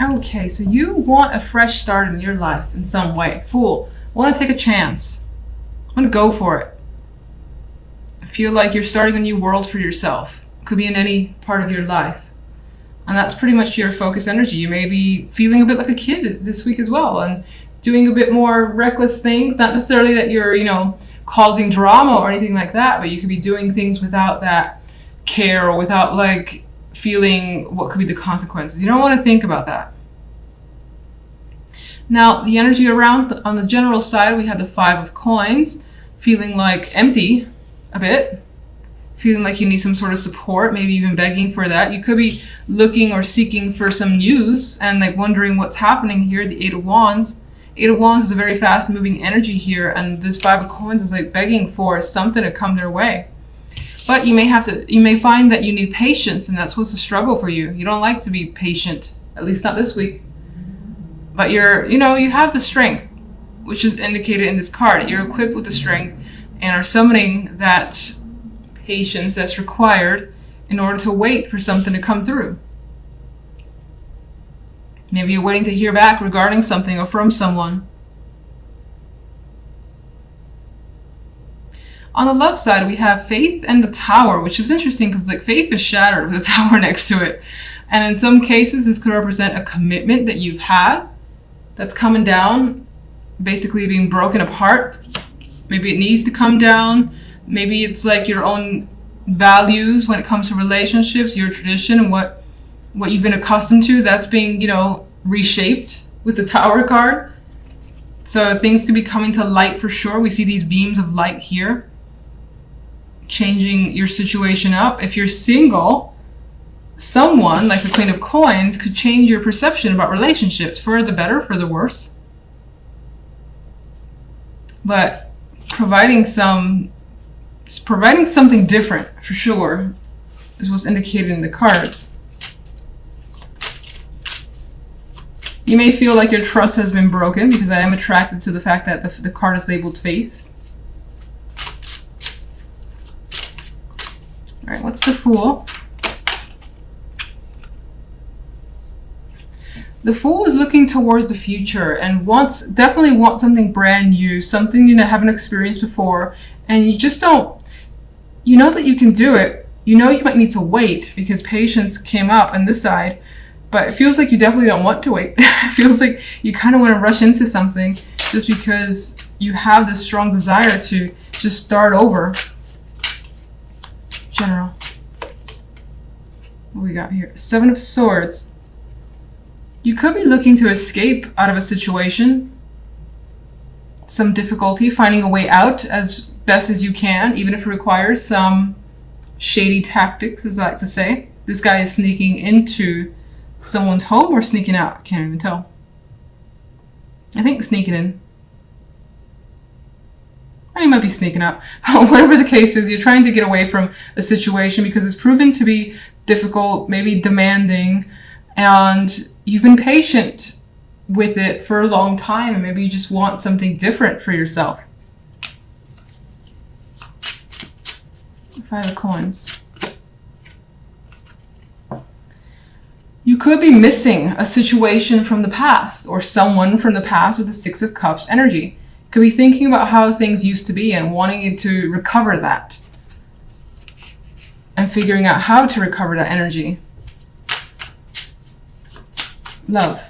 Okay, so you want a fresh start in your life in some way. Fool. Want to take a chance. Want to go for it. Feel like you're starting a new world for yourself. Could be in any part of your life. And that's pretty much your focus energy. You may be feeling a bit like a kid this week as well and doing a bit more reckless things. Not necessarily that you're, causing drama or anything like that, but you could be doing things without that care or without like feeling what could be the consequences. You don't want to think about that. Now, the energy around on the general side, we have the 5 of coins, feeling like empty a bit, feeling like you need some sort of support, maybe even begging for that. You could be looking or seeking for some news and like wondering what's happening here. The 8 of Wands. 8 of Wands is a very fast moving energy here, and this 5 of coins is like begging for something to come their way. But you may find that you need patience, and that's what's a struggle for you. You don't like to be patient, at least not this week. But you have the strength, which is indicated in this card. You're equipped with the strength and are summoning that patience that's required in order to wait for something to come through. Maybe you're waiting to hear back regarding something or from someone. On the love side, we have faith and the tower, which is interesting because like faith is shattered with a tower next to it. And in some cases, this could represent a commitment that you've had that's coming down, basically being broken apart. Maybe it needs to come down. Maybe it's like your own values when it comes to relationships, your tradition and what you've been accustomed to, that's being, reshaped with the Tower card. So things could be coming to light for sure. We see these beams of light here, changing your situation up. If you're single, someone like the Queen of Coins could change your perception about relationships for the better, for the worse. But providing something different for sure is what's indicated in the cards. You may feel like your trust has been broken, because I am attracted to the fact that the card is labeled faith. All right, what's the Fool? The Fool is looking towards the future and definitely wants something brand new, something you haven't experienced before, and you just don't. You know that you can do it. You know you might need to wait because patience came up on this side, but it feels like you definitely don't want to wait. It feels like you kind of want to rush into something just because you have this strong desire to just start over. General. What we got here? 7 of Swords. You could be looking to escape out of a situation, some difficulty, finding a way out as best as you can, even if it requires some shady tactics, as I like to say. This guy is sneaking into someone's home or sneaking out. I can't even tell. I think sneaking in. Or he might be sneaking out. Whatever the case is, you're trying to get away from a situation because it's proven to be difficult, maybe demanding, and you've been patient with it for a long time, and maybe you just want something different for yourself. 5 of Coins. You could be missing a situation from the past or someone from the past with the 6 of Cups energy. You could be thinking about how things used to be and wanting to recover that. And figuring out how to recover that energy. Love.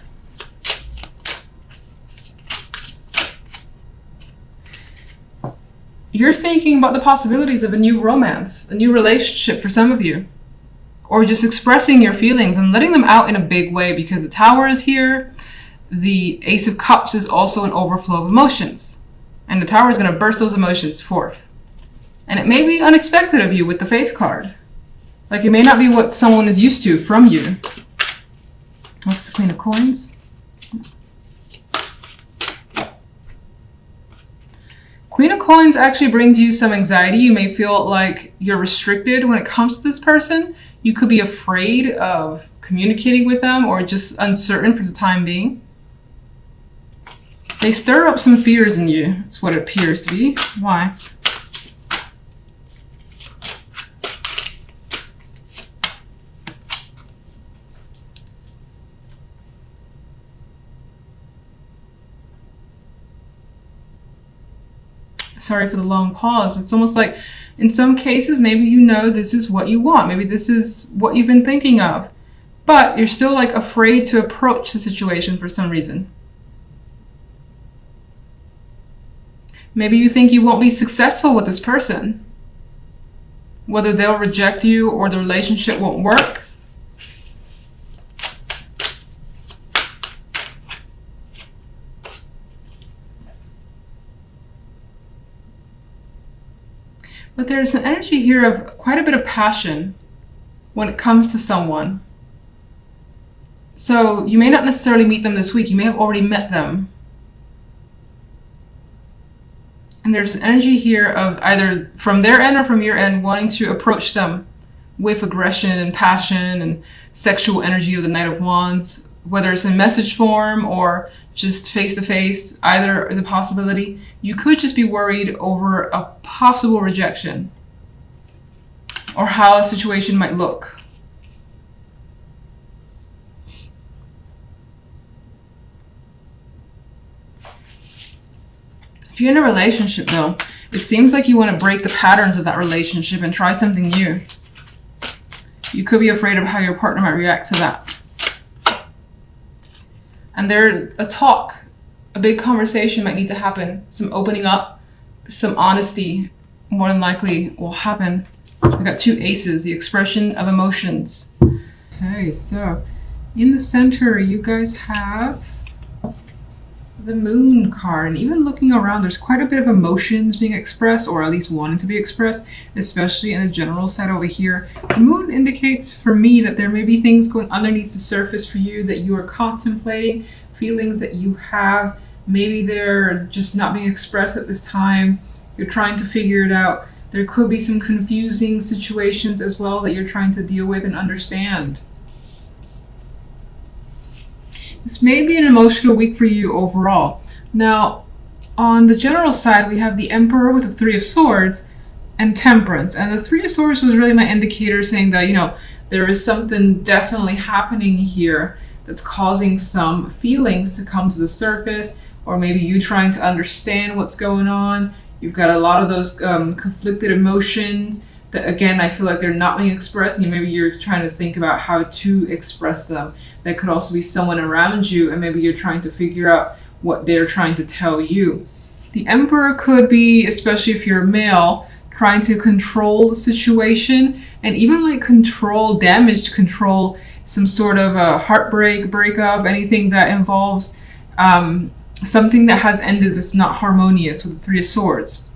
You're thinking about the possibilities of a new romance, a new relationship for some of you. Or just expressing your feelings and letting them out in a big way, because the Tower is here. The Ace of Cups is also an overflow of emotions. And the Tower is going to burst those emotions forth. And it may be unexpected of you with the Faith card. Like it may not be what someone is used to from you. What's the Queen of Coins? Queen of Coins actually brings you some anxiety. You may feel like you're restricted when it comes to this person. You could be afraid of communicating with them or just uncertain for the time being. They stir up some fears in you. That's what it appears to be. Why? Sorry for the long pause. It's almost like in some cases, maybe you know this is what you want. Maybe this is what you've been thinking of. But you're still like afraid to approach the situation for some reason. Maybe you think you won't be successful with this person. Whether they'll reject you or the relationship won't work. But there's an energy here of quite a bit of passion when it comes to someone. So you may not necessarily meet them this week. You may have already met them. And there's an energy here of either from their end or from your end wanting to approach them with aggression and passion and sexual energy of the Knight of Wands, whether it's in message form or just face to face, either is a possibility. You could just be worried over a possible rejection or how a situation might look. If you're in a relationship though, it seems like you want to break the patterns of that relationship and try something new. You could be afraid of how your partner might react to that. And a big conversation might need to happen. Some opening up, some honesty more than likely will happen. I've got 2 aces, the expression of emotions. Okay, so in the center, you guys have the Moon card. And even looking around, there's quite a bit of emotions being expressed, or at least wanting to be expressed, especially in the general side over here. The Moon indicates for me that there may be things going underneath the surface for you that you are contemplating, feelings that you have. Maybe they're just not being expressed at this time. You're trying to figure it out. There could be some confusing situations as well that you're trying to deal with and understand. This may be an emotional week for you overall. Now, on the general side, we have the Emperor with the 3 of Swords and Temperance. And the 3 of Swords was really my indicator saying that, there is something definitely happening here that's causing some feelings to come to the surface, or maybe you trying to understand what's going on. You've got a lot of those conflicted emotions that, again, I feel like they're not being expressed, and maybe you're trying to think about how to express them. That could also be someone around you, and maybe you're trying to figure out what they're trying to tell you. The Emperor could be, especially if you're a male, trying to control the situation, and even like control damage, control some sort of a heartbreak, breakup, anything that involves something that has ended that's not harmonious with the 3 of Swords.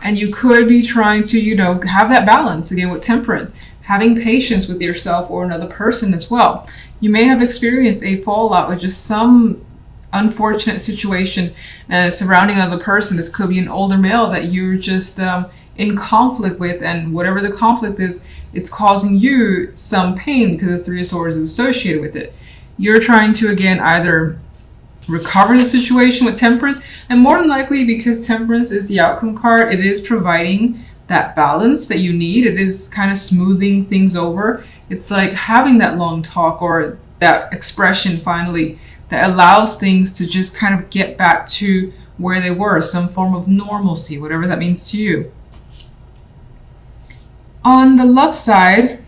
And you could be trying to, have that balance, again, with Temperance, having patience with yourself or another person as well. You may have experienced a fallout with just some unfortunate situation surrounding another person. This could be an older male that you're just in conflict with, and whatever the conflict is, it's causing you some pain because the 3 of Swords is associated with it. You're trying to, again, either recover the situation with Temperance, and more than likely, because Temperance is the outcome card, it is providing that balance that you need. It is kind of smoothing things over. It's like having that long talk or that expression finally that allows things to just kind of get back to where they were, some form of normalcy, whatever that means to you. On the love side,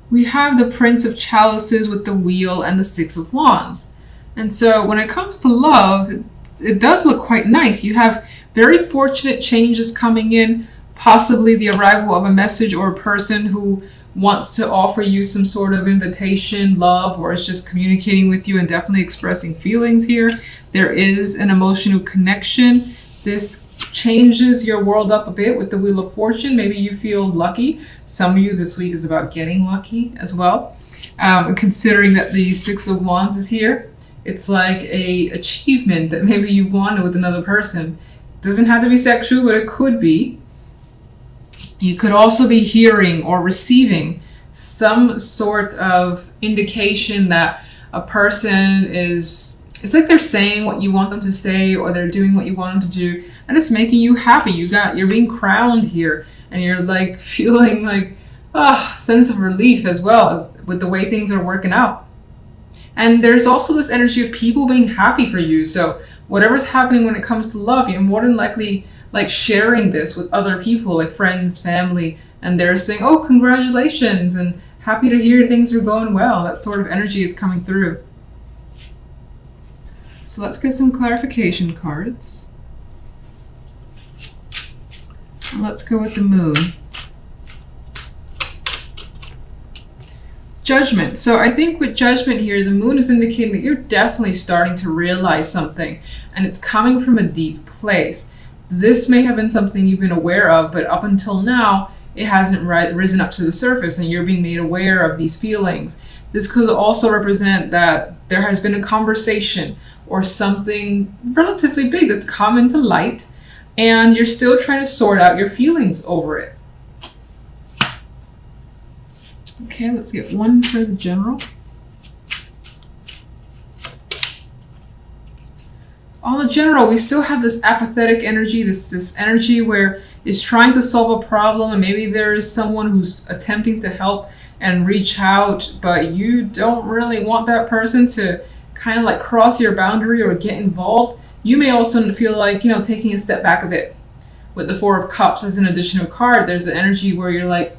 we have the Prince of Chalices with the Wheel and the 6 of Wands. And so when it comes to love, it does look quite nice. You have very fortunate changes coming in, possibly the arrival of a message or a person who wants to offer you some sort of invitation, love, or is just communicating with you and definitely expressing feelings here. There is an emotional connection. This changes your world up a bit with the Wheel of Fortune. Maybe you feel lucky. Some of you this week is about getting lucky as well. Considering that the 6 of Wands is here, it's like a achievement that maybe you wanted with another person. It doesn't have to be sexual, but it could be. You could also be hearing or receiving some sort of indication that a person is, it's like they're saying what you want them to say, or they're doing what you want them to do, and it's making you happy. You're being crowned here, and you're like feeling like sense of relief as well with the way things are working out. And there's also this energy of people being happy for you. So whatever's happening when it comes to love, you're more than likely like sharing this with other people, like friends, family, and they're saying, oh, congratulations, and happy to hear things are going well. That sort of energy is coming through. So let's get some clarification cards. Let's go with the moon. Judgment. So I think with judgment here, the moon is indicating that you're definitely starting to realize something, and it's coming from a deep place. This may have been something you've been aware of, but up until now, it hasn't risen up to the surface, and you're being made aware of these feelings. This could also represent that there has been a conversation or something relatively big that's come into light, and you're still trying to sort out your feelings over it. Okay, let's get one for the general. On the general, we still have this apathetic energy, this energy where it's trying to solve a problem, and maybe there is someone who's attempting to help and reach out, but you don't really want that person to kind of like cross your boundary or get involved. You may also feel like, taking a step back a bit. With the Four of Cups as an additional card, there's the energy where you're like,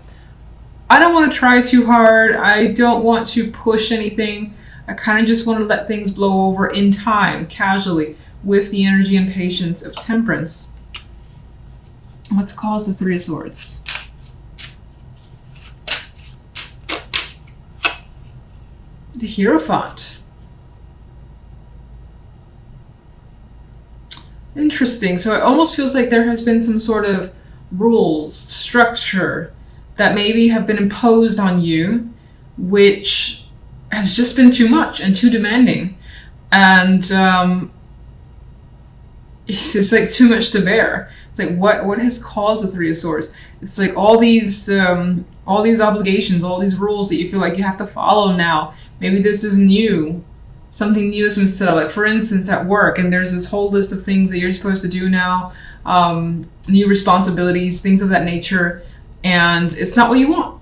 I don't want to try too hard. I don't want to push anything. I kind of just want to let things blow over in time, casually, with the energy and patience of Temperance. Let's cause the Three of Swords. The Hierophant. Interesting. So it almost feels like there has been some sort of rules, structure that maybe have been imposed on you, which has just been too much and too demanding. And it's like too much to bear. It's like, what has caused the Three of Swords? It's like all these obligations, all these rules that you feel like you have to follow now. Maybe this is new. Something new has been set up, like for instance at work, and there's this whole list of things that you're supposed to do now, new responsibilities, things of that nature, and it's not what you want.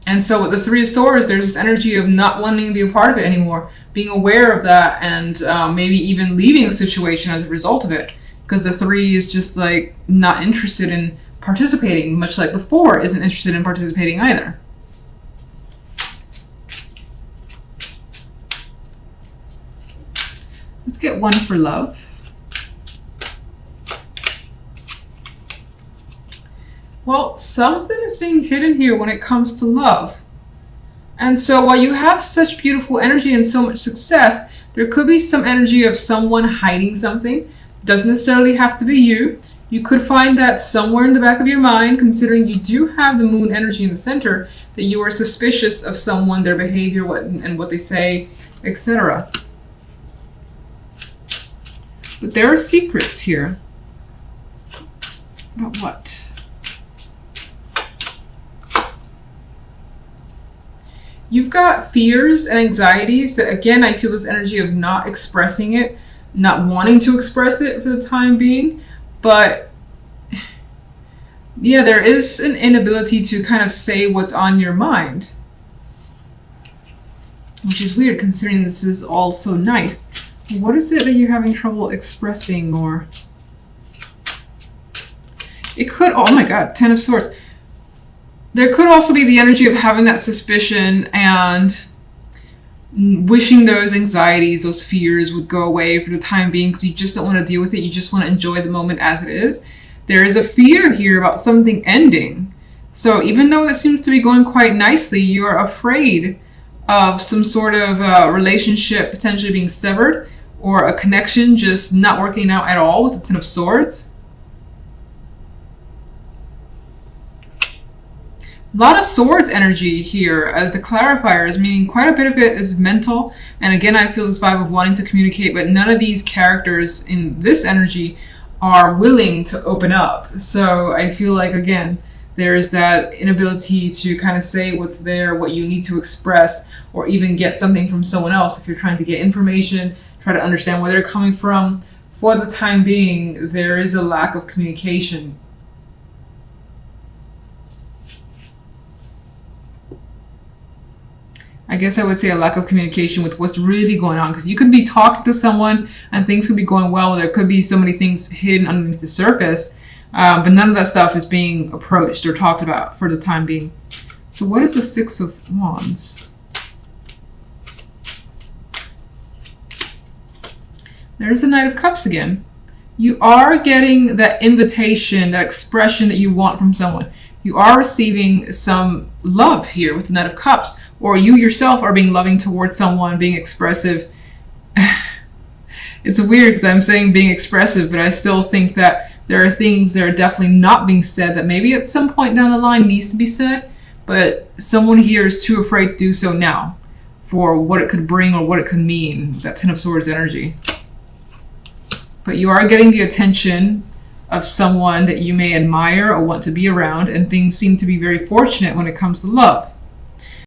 And so with the Three of Swords, there's this energy of not wanting to be a part of it anymore, being aware of that, and maybe even leaving a situation as a result of it, because the Three is just like not interested in participating, much like the Four isn't interested in participating either. Let's get one for love. Well, something is being hidden here when it comes to love. And so while you have such beautiful energy and so much success, there could be some energy of someone hiding something. Doesn't necessarily have to be you. You could find that somewhere in the back of your mind, considering you do have the moon energy in the center, that you are suspicious of someone, their behavior, what they say, etc. But there are secrets here. About what? You've got fears and anxieties that, again, I feel this energy of not expressing it, not wanting to express it for the time being. But yeah, there is an inability to kind of say what's on your mind, which is weird considering this is all so nice. What is it that you're having trouble expressing? Or it could, oh my god, Ten of Swords. There could also be the energy of having that suspicion and wishing those anxieties, those fears would go away for the time being because you just don't want to deal with it. You just want to enjoy the moment as it is. There is a fear here about something ending. So even though it seems to be going quite nicely, you're afraid of some sort of relationship potentially being severed, or a connection just not working out at all with the Ten of Swords. A lot of swords energy here as the clarifiers, meaning quite a bit of it is mental. And again, I feel this vibe of wanting to communicate, but none of these characters in this energy are willing to open up. So I feel like, again, there's that inability to kind of say what's there, what you need to express, or even get something from someone else. If you're trying to get information, try to understand where they're coming from. For the time being, there is a lack of communication. I guess I would say a lack of communication with what's really going on, because you could be talking to someone and things could be going well. There could be so many things hidden underneath the surface, but none of that stuff is being approached or talked about for the time being. So what is the Six of Wands? There's the Knight of Cups again. You are getting that invitation, that expression that you want from someone. You are receiving some love here with the Knight of Cups, or you yourself are being loving towards someone, being expressive. It's weird because I'm saying being expressive, but I still think that there are things that are definitely not being said that maybe at some point down the line needs to be said, but someone here is too afraid to do so now for what it could bring or what it could mean, that Ten of Swords energy. But you are getting the attention of someone that you may admire or want to be around, and things seem to be very fortunate when it comes to love.